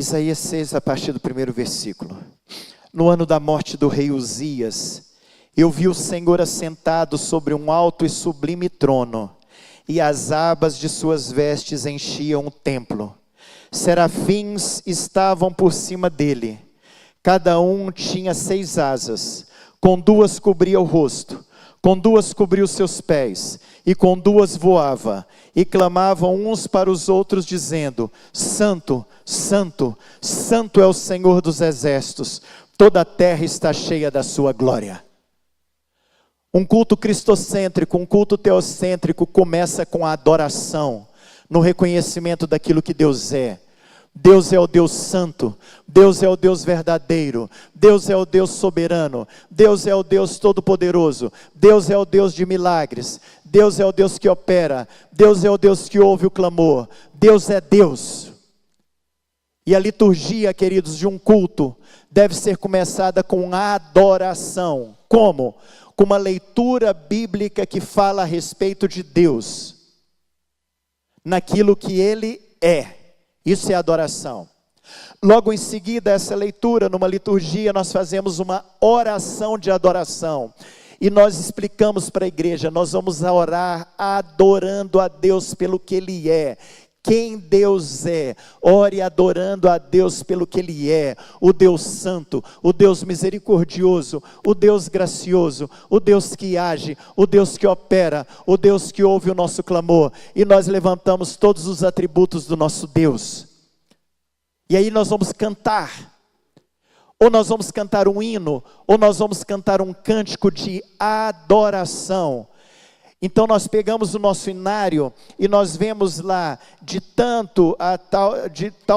Isaías 6, a partir do primeiro versículo. No ano da morte do rei Uzias, eu vi o Senhor assentado sobre um alto e sublime trono, e as abas de suas vestes enchiam o templo. Serafins estavam por cima dele, cada um tinha 6 asas, com 2 cobria o rosto, com 2 cobria os seus pés, e com 2 voava, e clamavam uns para os outros, dizendo: Santo, Santo, Santo é o Senhor dos exércitos, toda a terra está cheia da sua glória. Um culto cristocêntrico, um culto teocêntrico começa com a adoração, no reconhecimento daquilo que Deus é. Deus é o Deus santo, Deus é o Deus verdadeiro, Deus é o Deus soberano, Deus é o Deus todo-poderoso, Deus é o Deus de milagres, Deus é o Deus que opera, Deus é o Deus que ouve o clamor, Deus é Deus. E a liturgia, queridos, de um culto deve ser começada com adoração. Como? Com uma leitura bíblica que fala a respeito de Deus, naquilo que Ele é. Isso é adoração. Logo em seguida, essa leitura, numa liturgia, nós fazemos uma oração de adoração. E nós explicamos para a igreja, nós vamos orar adorando a Deus pelo que Ele é. Quem Deus é, ore adorando a Deus pelo que Ele é, o Deus santo, o Deus misericordioso, o Deus gracioso, o Deus que age, o Deus que opera, o Deus que ouve o nosso clamor, e nós levantamos todos os atributos do nosso Deus, e aí nós vamos cantar, ou nós vamos cantar um hino, ou nós vamos cantar um cântico de adoração. Então nós pegamos o nosso inário e nós vemos lá de tal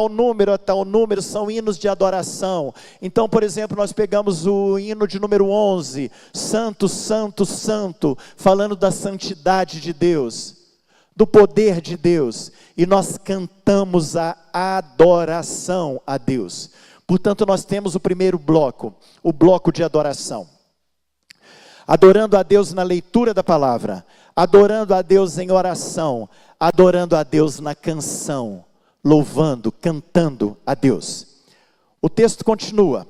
número a tal número são hinos de adoração. Então, por exemplo, nós pegamos o hino de número 11, Santo, Santo, Santo, falando da santidade de Deus, do poder de Deus, e nós cantamos a adoração a Deus. Portanto, nós temos o primeiro bloco, o bloco de adoração. Adorando a Deus na leitura da palavra, adorando a Deus em oração, adorando a Deus na canção, louvando, cantando a Deus. O texto continua: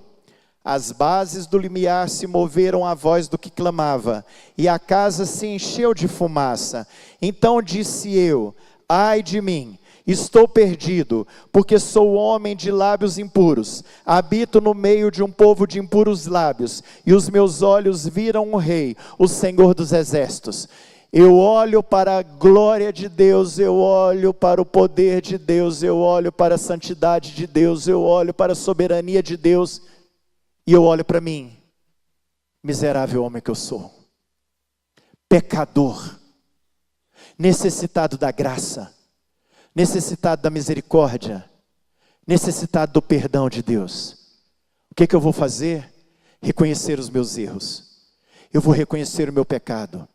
as bases do limiar se moveram à voz do que clamava, e a casa se encheu de fumaça. Então disse eu: ai de mim, estou perdido, porque sou homem de lábios impuros, habito no meio de um povo de impuros lábios, e os meus olhos viram o Rei, o Senhor dos exércitos. Eu olho para a glória de Deus, eu olho para o poder de Deus, eu olho para a santidade de Deus, eu olho para a soberania de Deus, e eu olho para mim, miserável homem que eu sou, pecador, necessitado da graça, necessitado da misericórdia, necessitado do perdão de Deus. O que eu vou fazer? Reconhecer os meus erros. Eu vou reconhecer o meu pecado.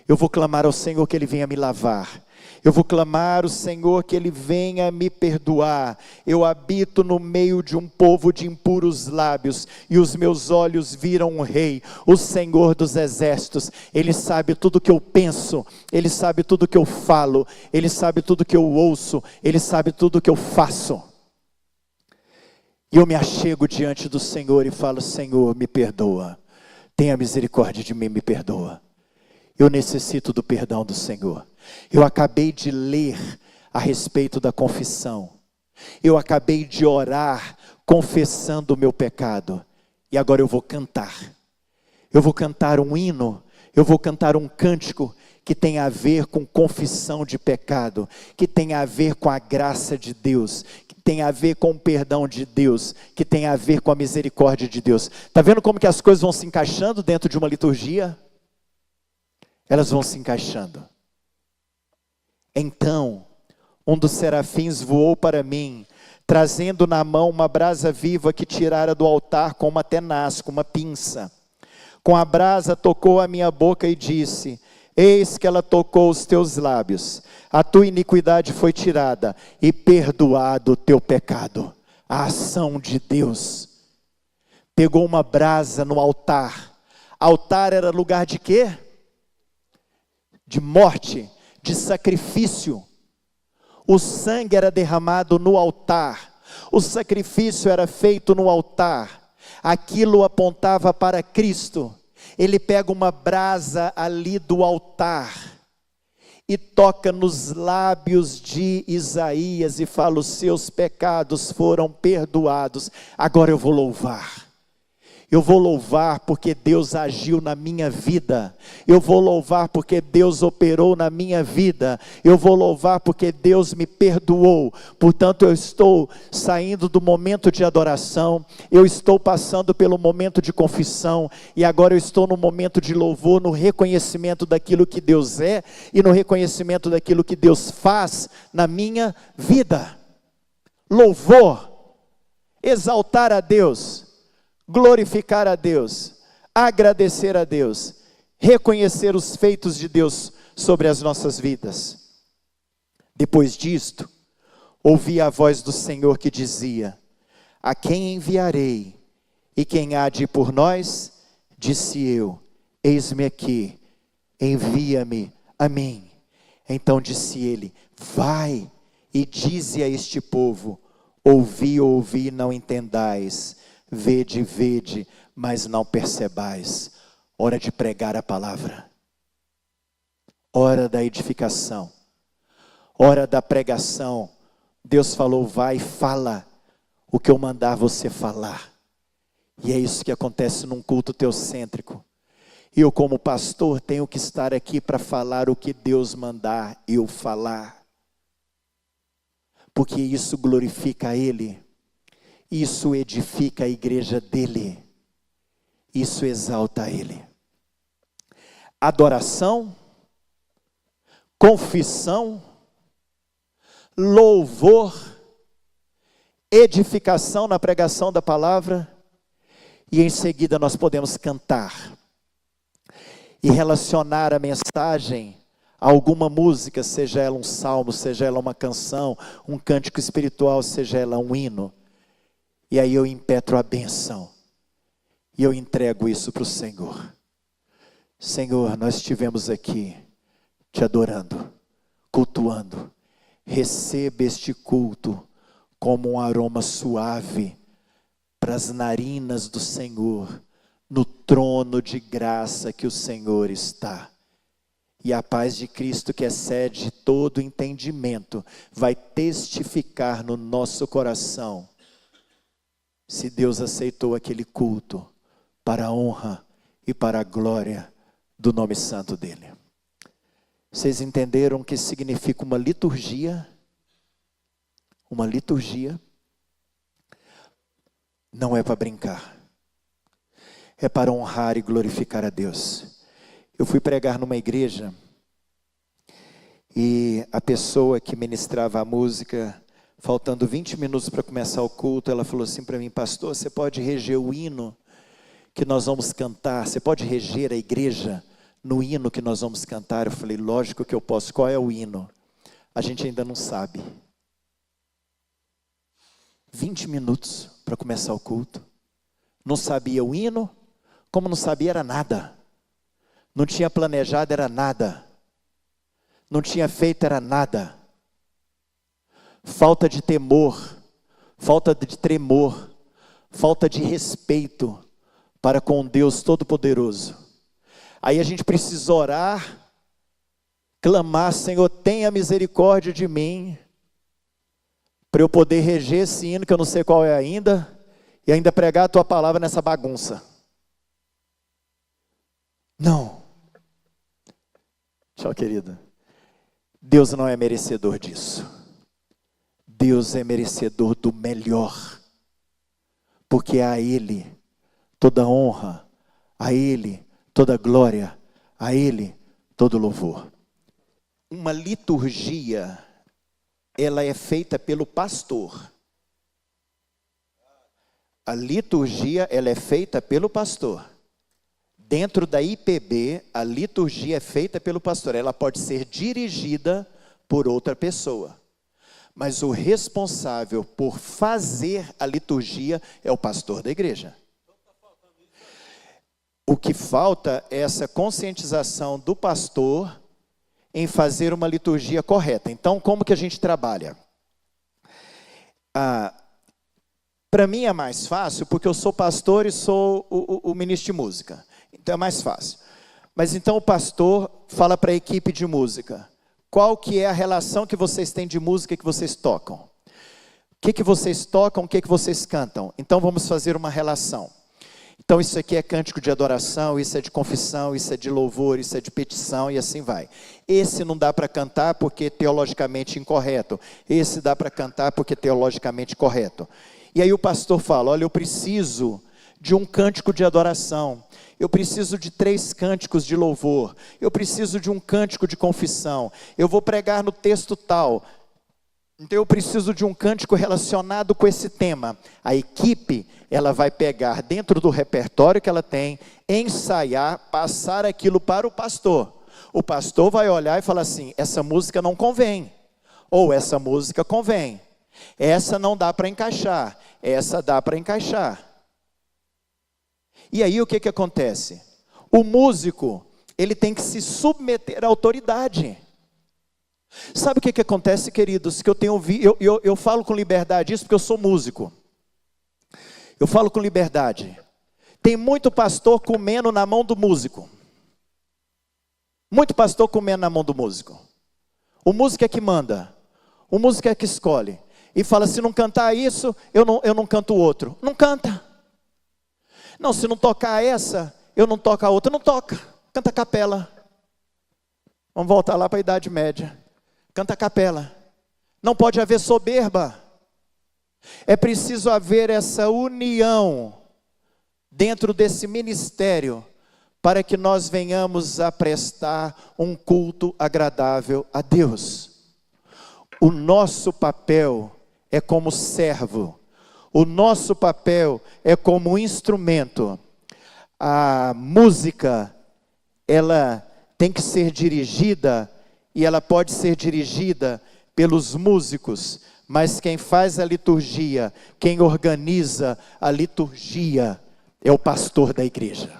Eu vou clamar ao Senhor que Ele venha me lavar. Eu vou clamar ao Senhor que Ele venha me perdoar. Eu habito no meio de um povo de impuros lábios, e os meus olhos viram o Rei, o Senhor dos exércitos. Ele sabe tudo que eu penso, Ele sabe tudo que eu falo, Ele sabe tudo que eu ouço, Ele sabe tudo que eu faço. E eu me achego diante do Senhor e falo: Senhor, me perdoa, tenha misericórdia de mim, me perdoa. Eu necessito do perdão do Senhor. Eu acabei de ler a respeito da confissão. Eu acabei de orar confessando o meu pecado. E agora eu vou cantar. Eu vou cantar um hino, eu vou cantar um cântico que tem a ver com confissão de pecado, que tem a ver com a graça de Deus, que tem a ver com o perdão de Deus, que tem a ver com a misericórdia de Deus. Está vendo como que as coisas vão se encaixando dentro de uma liturgia? Elas vão se encaixando. Então, um dos serafins voou para mim, trazendo na mão uma brasa viva que tirara do altar com uma tenaz, com uma pinça. Com a brasa tocou a minha boca e disse: eis que ela tocou os teus lábios, a tua iniquidade foi tirada e perdoado o teu pecado. A ação de Deus. Pegou uma brasa no altar. Altar era lugar de quê? De morte, de sacrifício. O sangue era derramado no altar. O sacrifício era feito no altar, aquilo apontava para Cristo. Ele pega uma brasa ali do altar e toca nos lábios de Isaías e fala: os seus pecados foram perdoados, agora eu vou louvar. Eu vou louvar porque Deus agiu na minha vida. Eu vou louvar porque Deus operou na minha vida. Eu vou louvar porque Deus me perdoou. Portanto, eu estou saindo do momento de adoração. Eu estou passando pelo momento de confissão. E agora eu estou no momento de louvor, no reconhecimento daquilo que Deus é e no reconhecimento daquilo que Deus faz na minha vida. Louvor, exaltar a Deus, glorificar a Deus, agradecer a Deus, reconhecer os feitos de Deus sobre as nossas vidas. Depois disto, ouvi a voz do Senhor que dizia: a quem enviarei? E quem há de ir por nós? Disse eu: eis-me aqui, envia-me a mim. Então disse ele: vai e dize a este povo: ouvi, ouvi, não entendais. Vede, vede, mas não percebais. Hora de pregar a palavra. Hora da edificação. Hora da pregação. Deus falou: vai, fala o que eu mandar você falar. E é isso que acontece num culto teocêntrico. E eu, como pastor, tenho que estar aqui para falar o que Deus mandar eu falar. Porque isso glorifica a Ele. Isso edifica a igreja dele. Isso exalta ele. Adoração, confissão, louvor, edificação na pregação da palavra. E em seguida nós podemos cantar e relacionar a mensagem a alguma música, seja ela um salmo, seja ela uma canção, um cântico espiritual, seja ela um hino. E aí eu impetro a bênção, e eu entrego isso para o Senhor. Senhor, nós estivemos aqui, te adorando, cultuando. Receba este culto como um aroma suave para as narinas do Senhor, no trono de graça que o Senhor está. E a paz de Cristo, que excede todo entendimento, vai testificar no nosso coração se Deus aceitou aquele culto para a honra e para a glória do nome santo dele. Vocês entenderam o que significa uma liturgia? Uma liturgia não é para brincar, é para honrar e glorificar a Deus. Eu fui pregar numa igreja e a pessoa que ministrava a música, faltando 20 minutos para começar o culto, ela falou assim para mim: pastor, você pode reger o hino que nós vamos cantar? Você pode reger a igreja no hino que nós vamos cantar? Eu falei: lógico que eu posso. Qual é o hino? A gente ainda não sabe. 20 minutos para começar o culto. Não sabia o hino, como não sabia era nada. Não tinha planejado era nada. Não tinha feito era nada. Falta de temor, falta de tremor, falta de respeito para com Deus Todo-Poderoso. Aí a gente precisa orar, clamar: Senhor, tenha misericórdia de mim, para eu poder reger esse hino que eu não sei qual é ainda, e ainda pregar a tua palavra nessa bagunça. Não. Tchau, querida. Deus não é merecedor disso. Deus é merecedor do melhor, porque a Ele toda honra, a Ele toda glória, a Ele todo louvor. Uma liturgia, ela é feita pelo pastor. A liturgia, ela é feita pelo pastor. Dentro da IPB, a liturgia é feita pelo pastor. Ela pode ser dirigida por outra pessoa, mas o responsável por fazer a liturgia é o pastor da igreja. O que falta é essa conscientização do pastor em fazer uma liturgia correta. Então, como que a gente trabalha? Para mim é mais fácil, porque eu sou pastor e sou o ministro de música. Então é mais fácil. Mas então o pastor fala para a equipe de música. Qual que é a relação que vocês têm de música que vocês tocam? O que vocês tocam, o que vocês cantam? Então vamos fazer uma relação. Então isso aqui é cântico de adoração, isso é de confissão, isso é de louvor, isso é de petição e assim vai. Esse não dá para cantar porque é teologicamente incorreto. Esse dá para cantar porque é teologicamente correto. E aí o pastor fala, olha, eu preciso de um cântico de adoração. Eu preciso de 3 cânticos de louvor. Eu preciso de um cântico de confissão. Eu vou pregar no texto tal. Então eu preciso de um cântico relacionado com esse tema. A equipe, ela vai pegar dentro do repertório que ela tem, ensaiar, passar aquilo para o pastor. O pastor vai olhar e falar assim, essa música não convém. Ou essa música convém. Essa não dá para encaixar. Essa dá para encaixar. E aí o que acontece? O músico, ele tem que se submeter à autoridade. Sabe o que acontece, queridos? Que eu falo com liberdade isso porque eu sou músico. Eu falo com liberdade. Tem muito pastor comendo na mão do músico. Muito pastor comendo na mão do músico. O músico é que manda. O músico é que escolhe. E fala, se não cantar isso, eu não canto o outro. Não canta. Não, se não tocar essa, eu não toco a outra. Não toca. Canta a capela. Vamos voltar lá para a Idade Média. Canta a capela. Não pode haver soberba. É preciso haver essa união dentro desse ministério para que nós venhamos a prestar um culto agradável a Deus. O nosso papel é como servo. O nosso papel é como instrumento. A música, ela tem que ser dirigida, e ela pode ser dirigida pelos músicos, mas quem faz a liturgia, quem organiza a liturgia, é o pastor da igreja.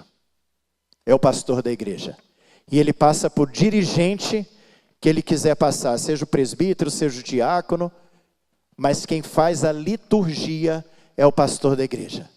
É o pastor da igreja. E ele passa por dirigente que ele quiser passar, seja o presbítero, seja o diácono, mas quem faz a liturgia é o pastor da igreja.